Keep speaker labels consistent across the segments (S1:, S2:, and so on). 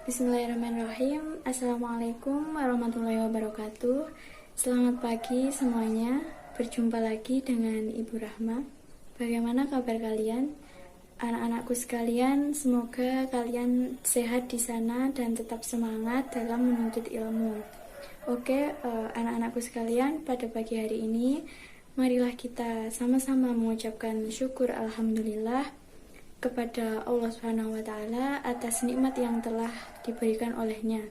S1: Bismillahirrahmanirrahim. Assalamualaikum warahmatullahi wabarakatuh. Selamat pagi semuanya. Berjumpa lagi dengan Ibu Rahma. Bagaimana kabar kalian? Anak-anakku sekalian, semoga kalian sehat di sana dan tetap semangat dalam menuntut ilmu. Oke, anak-anakku sekalian, pada pagi hari ini marilah kita sama-sama mengucapkan syukur alhamdulillah kepada Allah Subhanahu wa taala atas nikmat yang telah diberikan olehnya,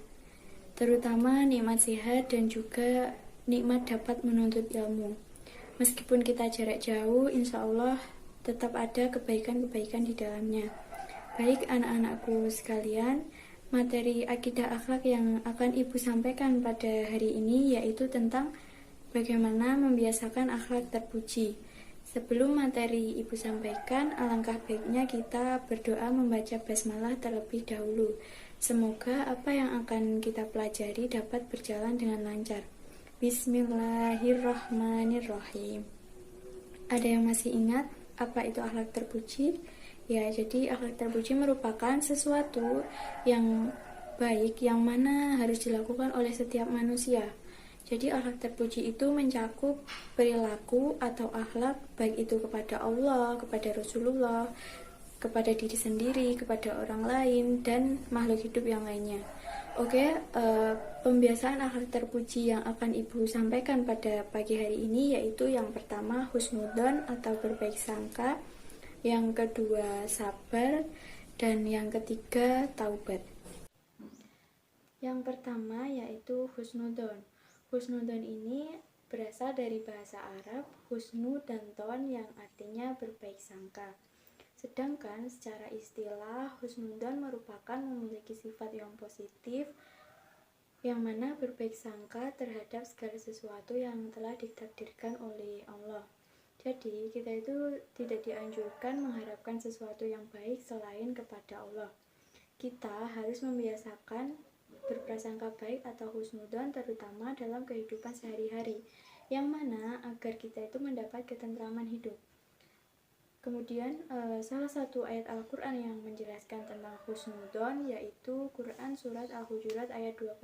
S1: terutama nikmat sehat dan juga nikmat dapat menuntut ilmu. Meskipun kita jarak jauh, insya Allah tetap ada kebaikan-kebaikan di dalamnya. Baik anak-anakku sekalian, materi akidah akhlak yang akan Ibu sampaikan pada hari ini yaitu tentang bagaimana membiasakan akhlak terpuji. Sebelum materi Ibu sampaikan, alangkah baiknya kita berdoa membaca basmalah terlebih dahulu. Semoga apa yang akan kita pelajari dapat berjalan dengan lancar. Bismillahirrahmanirrahim. Ada yang masih ingat apa itu akhlak terpuji? Ya, jadi akhlak terpuji merupakan sesuatu yang baik yang mana harus dilakukan oleh setiap manusia. Jadi akhlak terpuji itu mencakup perilaku atau akhlak baik itu kepada Allah, kepada Rasulullah, kepada diri sendiri, kepada orang lain, dan makhluk hidup yang lainnya. Oke, pembiasaan akhlak terpuji yang akan Ibu sampaikan pada pagi hari ini yaitu yang pertama husnudzon atau berbaik sangka, yang kedua sabar, dan yang ketiga taubat. Yang pertama yaitu husnudzon. Husnudzon ini berasal dari bahasa Arab husnu dan ton yang artinya berbaik sangka. Sedangkan secara istilah husnudzon merupakan memiliki sifat yang positif yang mana berbaik sangka terhadap segala sesuatu yang telah ditakdirkan oleh Allah. Jadi kita itu tidak dianjurkan mengharapkan sesuatu yang baik selain kepada Allah. Kita harus membiasakan berprasangka baik atau husnudzon terutama dalam kehidupan sehari-hari, yang mana agar kita itu mendapat ketentraman hidup. Kemudian salah satu ayat Al-Quran yang menjelaskan tentang husnudzon yaitu Quran Surat Al-Hujurat ayat 12.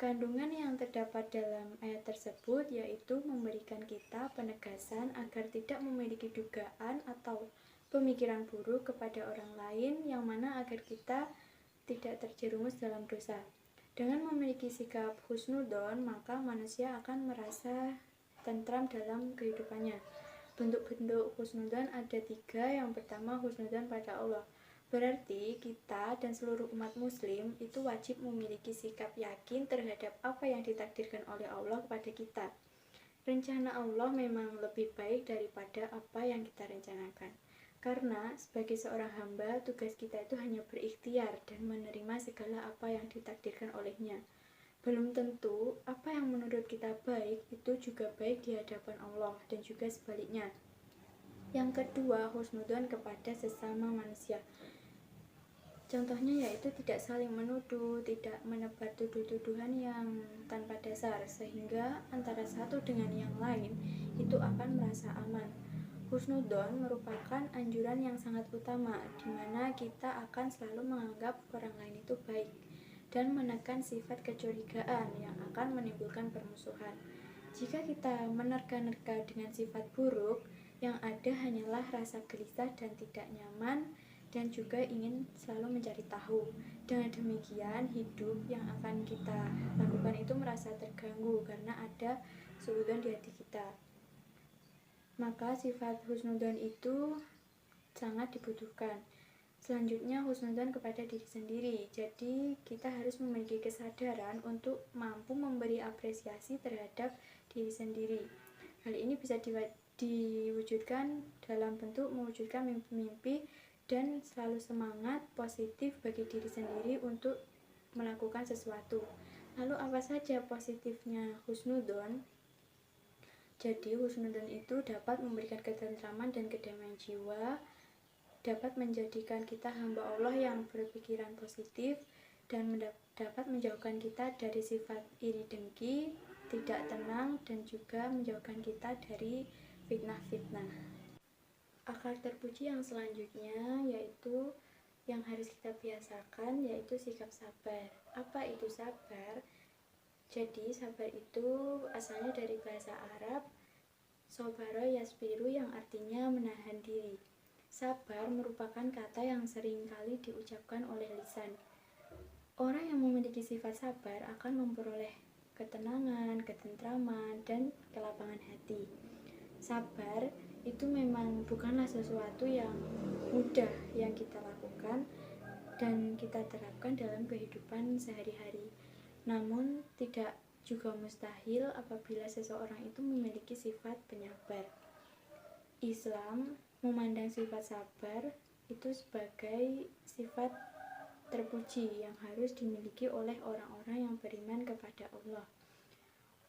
S1: Kandungan yang terdapat dalam ayat tersebut yaitu memberikan kita penegasan agar tidak memiliki dugaan atau pemikiran buruk kepada orang lain, yang mana agar kita tidak terjerumus dalam dosa. Dengan memiliki sikap husnudzon, maka manusia akan merasa tentram dalam kehidupannya. Bentuk-bentuk husnudzon ada 3. Yang pertama husnudzon pada Allah. Berarti kita dan seluruh umat muslim itu wajib memiliki sikap yakin terhadap apa yang ditakdirkan oleh Allah kepada kita. Rencana Allah memang lebih baik daripada apa yang kita rencanakan. Karena sebagai seorang hamba, tugas kita itu hanya berikhtiar dan menerima segala apa yang ditakdirkan olehnya. Belum tentu apa yang menurut kita baik itu juga baik di hadapan Allah, dan juga sebaliknya. Yang kedua, husnudzon kepada sesama manusia. Contohnya yaitu tidak saling menuduh, tidak menebar tuduh-tuduhan yang tanpa dasar, sehingga antara satu dengan yang lain itu akan merasa aman. Husnudzon merupakan anjuran yang sangat utama, di mana kita akan selalu menganggap orang lain itu baik dan menekan sifat kecurigaan yang akan menimbulkan permusuhan. Jika kita menerka-nerka dengan sifat buruk, yang ada hanyalah rasa gelisah dan tidak nyaman, dan juga ingin selalu mencari tahu. Dengan demikian, hidup yang akan kita lakukan itu merasa terganggu karena ada suudzon di hati kita. Maka sifat husnudzon itu sangat dibutuhkan. Selanjutnya husnudzon kepada diri sendiri. Jadi kita harus memiliki kesadaran untuk mampu memberi apresiasi terhadap diri sendiri. Hal ini bisa diwujudkan dalam bentuk mewujudkan mimpi-mimpi dan selalu semangat positif bagi diri sendiri untuk melakukan sesuatu. Lalu apa saja positifnya husnudzon? Jadi husnudzon itu dapat memberikan ketentraman dan kedamaian jiwa, dapat menjadikan kita hamba Allah yang berpikiran positif, dan dapat menjauhkan kita dari sifat iri dengki, tidak tenang, dan juga menjauhkan kita dari fitnah-fitnah. Akhlak terpuji yang selanjutnya yaitu yang harus kita biasakan yaitu sikap sabar. Apa itu sabar? Jadi sabar itu asalnya dari bahasa Arab sobaro yasbiru yang artinya menahan diri. Sabar merupakan kata yang sering kali diucapkan oleh lisan. Orang yang memiliki sifat sabar akan memperoleh ketenangan, ketentraman, dan kelapangan hati. Sabar itu memang bukanlah sesuatu yang mudah yang kita lakukan dan kita terapkan dalam kehidupan sehari-hari. Namun tidak juga mustahil apabila seseorang itu memiliki sifat penyabar. Islam memandang sifat sabar itu sebagai sifat terpuji yang harus dimiliki oleh orang-orang yang beriman kepada Allah.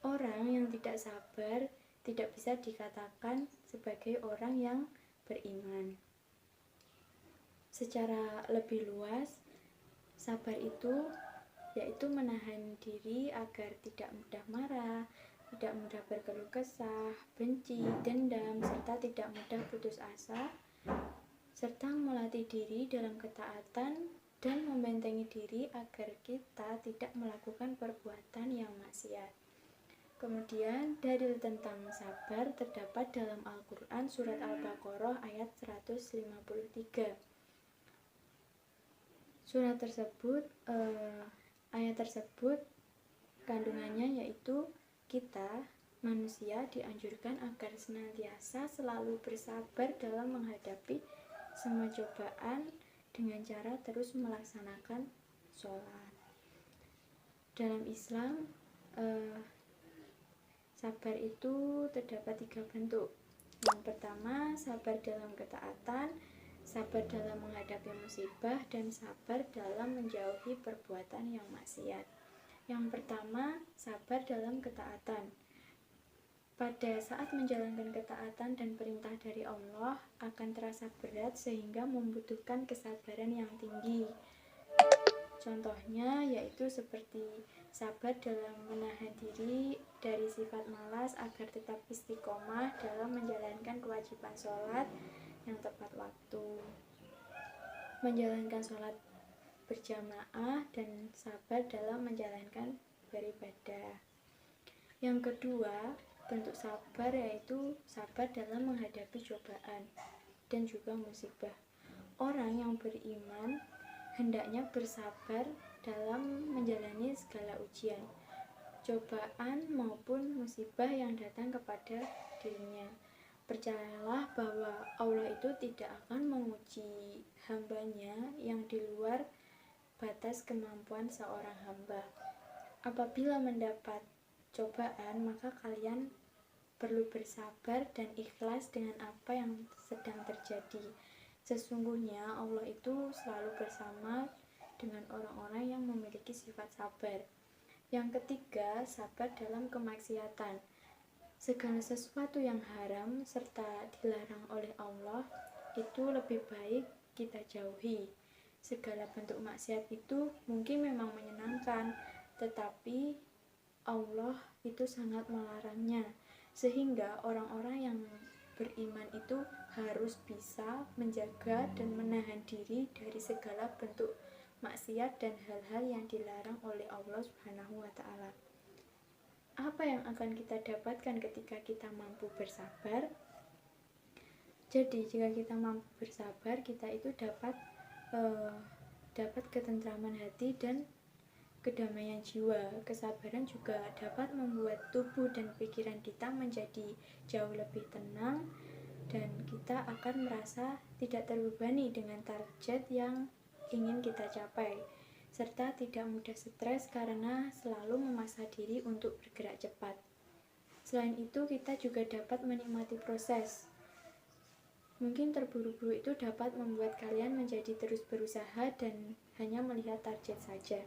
S1: Orang yang tidak sabar tidak bisa dikatakan sebagai orang yang beriman. Secara lebih luas, sabar itu yaitu menahan diri agar tidak mudah marah, tidak mudah berkeluh kesah, benci, dendam, serta tidak mudah putus asa, serta melatih diri dalam ketaatan dan membentengi diri agar kita tidak melakukan perbuatan yang maksiat. Kemudian dalil tentang sabar terdapat dalam Al-Quran surat Al-Baqarah ayat 153. Ayat tersebut kandungannya yaitu kita manusia dianjurkan agar senantiasa selalu bersabar dalam menghadapi semua cobaan dengan cara terus melaksanakan sholat. Dalam Islam, sabar itu terdapat 3 bentuk. Yang pertama, sabar dalam ketaatan, sabar dalam menghadapi musibah, dan sabar dalam menjauhi perbuatan yang maksiat. Yang pertama, sabar dalam ketaatan. Pada saat menjalankan ketaatan dan perintah dari Allah akan terasa berat sehingga membutuhkan kesabaran yang tinggi. Contohnya yaitu seperti sabar dalam menahan diri dari sifat malas agar tetap istiqomah dalam menjalankan kewajiban sholat yang tepat waktu, menjalankan sholat berjamaah, dan sabar dalam menjalankan beribadah. Yang kedua, bentuk sabar yaitu sabar dalam menghadapi cobaan dan juga musibah. Orang yang beriman hendaknya bersabar dalam menjalani segala ujian, cobaan maupun musibah yang datang kepada dirinya. Percayalah bahwa Allah itu tidak akan menguji hambanya yang di luar batas kemampuan seorang hamba. Apabila mendapat cobaan, maka kalian perlu bersabar dan ikhlas dengan apa yang sedang terjadi. Sesungguhnya Allah itu selalu bersama dengan orang-orang yang memiliki sifat sabar. Yang ketiga, sabar dalam kemaksiatan. Segala sesuatu yang haram serta dilarang oleh Allah itu lebih baik kita jauhi. Segala bentuk maksiat itu mungkin memang menyenangkan, tetapi Allah itu sangat melarangnya, sehingga orang-orang yang beriman itu harus bisa menjaga dan menahan diri dari segala bentuk maksiat dan hal-hal yang dilarang oleh Allah Subhanahu wa Ta'ala. Apa yang akan kita dapatkan ketika kita mampu bersabar? Jadi jika kita mampu bersabar, kita itu dapat ketentraman hati dan kedamaian jiwa. Kesabaran juga dapat membuat tubuh dan pikiran kita menjadi jauh lebih tenang, dan kita akan merasa tidak terbebani dengan target yang ingin kita capai, serta tidak mudah stres karena selalu memaksa diri untuk bergerak cepat. Selain itu, kita juga dapat menikmati proses. Mungkin terburu-buru itu dapat membuat kalian menjadi terus berusaha dan hanya melihat target saja.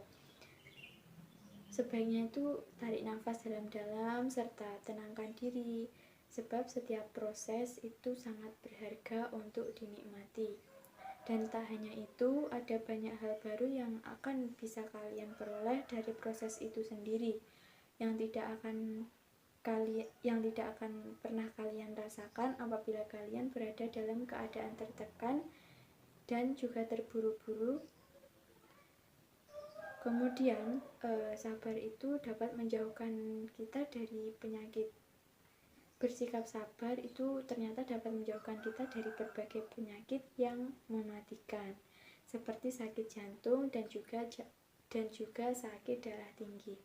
S1: Sebaiknya itu tarik nafas dalam-dalam serta tenangkan diri, sebab setiap proses itu sangat berharga untuk dinikmati. Dan tak hanya itu, ada banyak hal baru yang akan bisa kalian peroleh dari proses itu sendiri, yang tidak akan pernah kalian rasakan apabila kalian berada dalam keadaan tertekan dan juga terburu-buru. Kemudian sabar itu dapat menjauhkan kita dari penyakit. Bersikap sabar itu ternyata dapat menjauhkan kita dari berbagai penyakit yang mematikan, seperti sakit jantung dan juga sakit darah tinggi.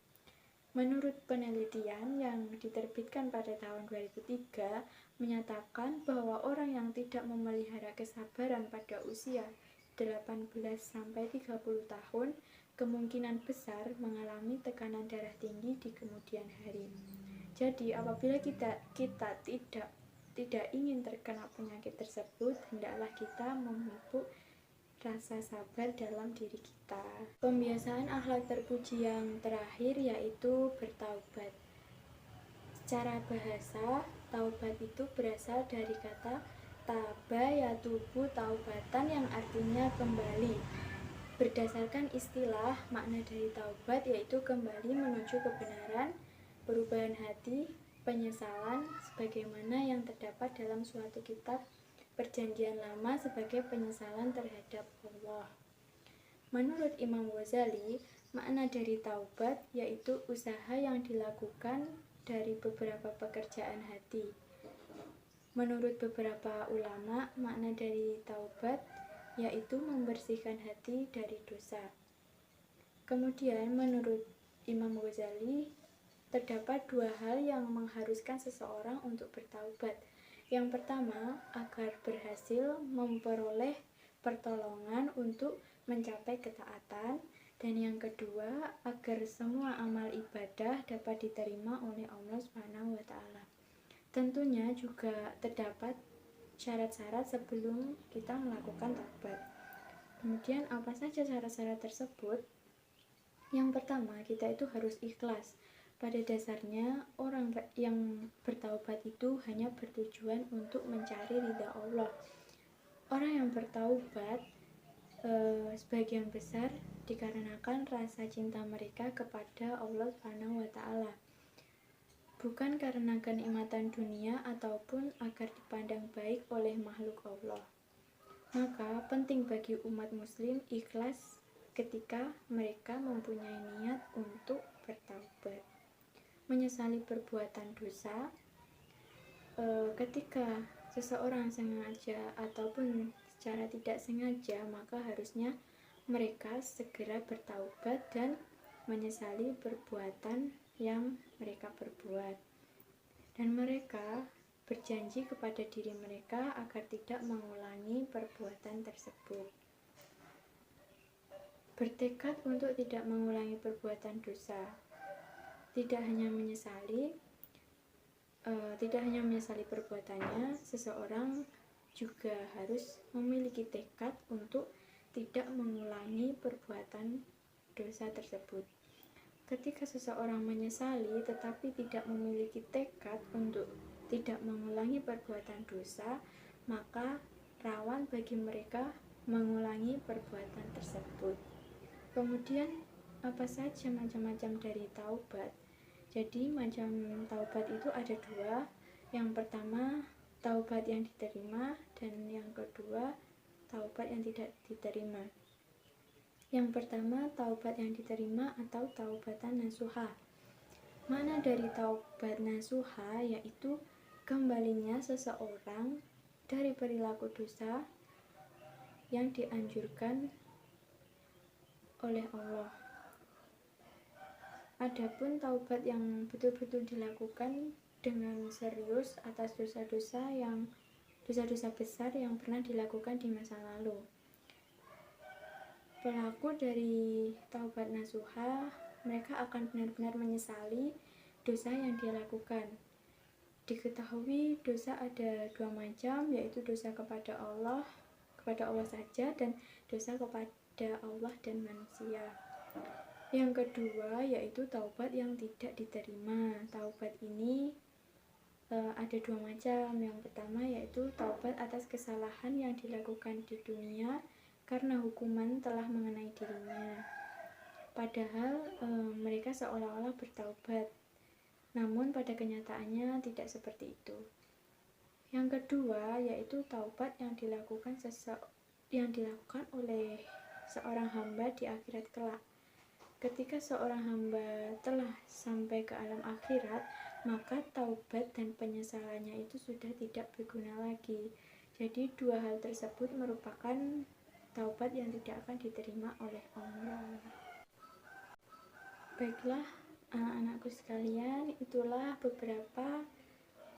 S1: Menurut penelitian yang diterbitkan pada tahun 2003 menyatakan bahwa orang yang tidak memelihara kesabaran pada usia 18-30 tahun kemungkinan besar mengalami tekanan darah tinggi di kemudian hari. Jadi apabila kita tidak ingin terkena penyakit tersebut, hendaklah kita memupuk rasa sabar dalam diri kita. Pembiasaan akhlak terpuji yang terakhir yaitu bertaubat. Secara bahasa, taubat itu berasal dari kata taba yatubu taubatan yang artinya kembali. Berdasarkan istilah, makna dari taubat yaitu kembali menuju kebenaran, perubahan hati, penyesalan, sebagaimana yang terdapat dalam suatu kitab Perjanjian Lama sebagai penyesalan terhadap Allah. Menurut Imam Ghazali, makna dari taubat yaitu usaha yang dilakukan dari beberapa pekerjaan hati. Menurut beberapa ulama, makna dari taubat yaitu membersihkan hati dari dosa. Kemudian menurut Imam Ghazali, terdapat dua hal yang mengharuskan seseorang untuk bertaubat. Yang pertama, agar berhasil memperoleh pertolongan untuk mencapai ketaatan, dan yang kedua, agar semua amal ibadah dapat diterima oleh Allah SWT. Tentunya juga terdapat syarat-syarat sebelum kita melakukan taubat. Kemudian apa saja syarat-syarat tersebut? Yang pertama, kita itu harus ikhlas. Pada dasarnya, orang yang bertaubat itu hanya bertujuan untuk mencari ridha Allah. Orang yang bertaubat sebagian besar dikarenakan rasa cinta mereka kepada Allah SWT, bukan karena kenikmatan dunia ataupun agar dipandang baik oleh makhluk Allah. Maka penting bagi umat muslim ikhlas ketika mereka mempunyai niat untuk bertaubat. Menyesali perbuatan dosa, ketika seseorang sengaja ataupun secara tidak sengaja, maka harusnya mereka segera bertaubat dan menyesali perbuatan yang mereka perbuat, dan mereka berjanji kepada diri mereka agar tidak mengulangi perbuatan tersebut. Bertekad untuk tidak mengulangi perbuatan dosa. Tidak hanya menyesali perbuatannya, seseorang juga harus memiliki tekad untuk tidak mengulangi perbuatan dosa tersebut. Ketika seseorang menyesali tetapi tidak memiliki tekad untuk tidak mengulangi perbuatan dosa, maka rawan bagi mereka mengulangi perbuatan tersebut. Kemudian apa saja macam-macam dari taubat? Jadi macam taubat itu ada dua. Yang pertama, taubat yang diterima, dan yang kedua, taubat yang tidak diterima. Yang pertama, taubat yang diterima atau taubatan nasuha. Makna dari taubat nasuha yaitu kembalinya seseorang dari perilaku dosa yang dianjurkan oleh Allah. Adapun taubat yang betul-betul dilakukan dengan serius atas dosa-dosa besar yang pernah dilakukan di masa lalu. Pelaku dari taubat nasuha, mereka akan benar-benar menyesali dosa yang dia lakukan. Diketahui dosa ada dua macam, yaitu dosa kepada Allah saja, dan dosa kepada Allah dan manusia. Yang kedua yaitu taubat yang tidak diterima. Taubat ini ada dua macam. Yang pertama yaitu taubat atas kesalahan yang dilakukan di dunia karena hukuman telah mengenai dirinya, padahal mereka seolah-olah bertaubat, namun pada kenyataannya tidak seperti itu. Yang kedua yaitu taubat yang dilakukan yang dilakukan oleh seorang hamba di akhirat kelak. Ketika seorang hamba telah sampai ke alam akhirat, maka taubat dan penyesalannya itu sudah tidak berguna lagi. Jadi dua hal tersebut merupakan taubat yang tidak akan diterima oleh Allah. Baiklah, anak-anakku sekalian, itulah beberapa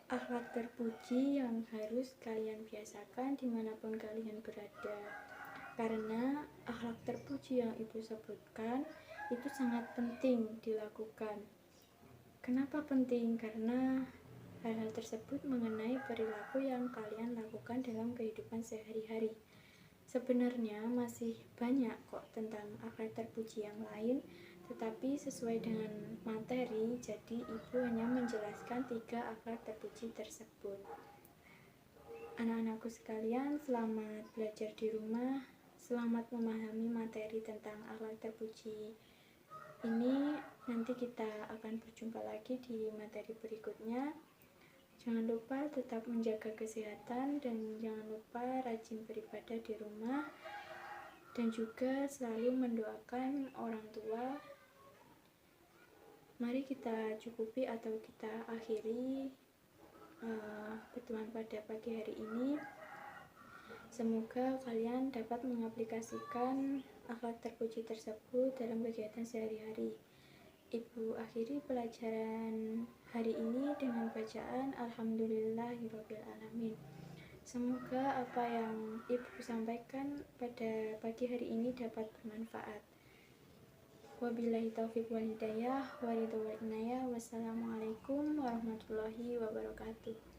S1: akhlak terpuji yang harus kalian biasakan dimanapun kalian berada. Karena akhlak terpuji yang ibu sebutkan itu sangat penting dilakukan. Kenapa penting? Karena hal-hal tersebut mengenai perilaku yang kalian lakukan dalam kehidupan sehari-hari. Sebenarnya masih banyak kok tentang akhlak terpuji yang lain, tetapi sesuai dengan materi, jadi ibu hanya menjelaskan 3 akhlak terpuji tersebut. Anak-anakku sekalian, selamat belajar di rumah, selamat memahami materi tentang akhlak terpuji ini. Nanti kita akan berjumpa lagi di materi berikutnya. Jangan lupa tetap menjaga kesehatan dan jangan lupa rajin beribadah di rumah, dan juga selalu mendoakan orang tua. Mari kita cukupi atau kita akhiri pertemuan pada pagi hari ini. Semoga kalian dapat mengaplikasikan akhlak terpuji tersebut dalam kegiatan sehari-hari. Ibu akhiri pelajaran hari ini dengan bacaan Alhamdulillahirrabbilalamin. Semoga apa yang ibu sampaikan pada pagi hari ini dapat bermanfaat. Wabillahi taufiq wal hidayah, waridho wal inayah. Wassalamualaikum warahmatullahi wabarakatuh.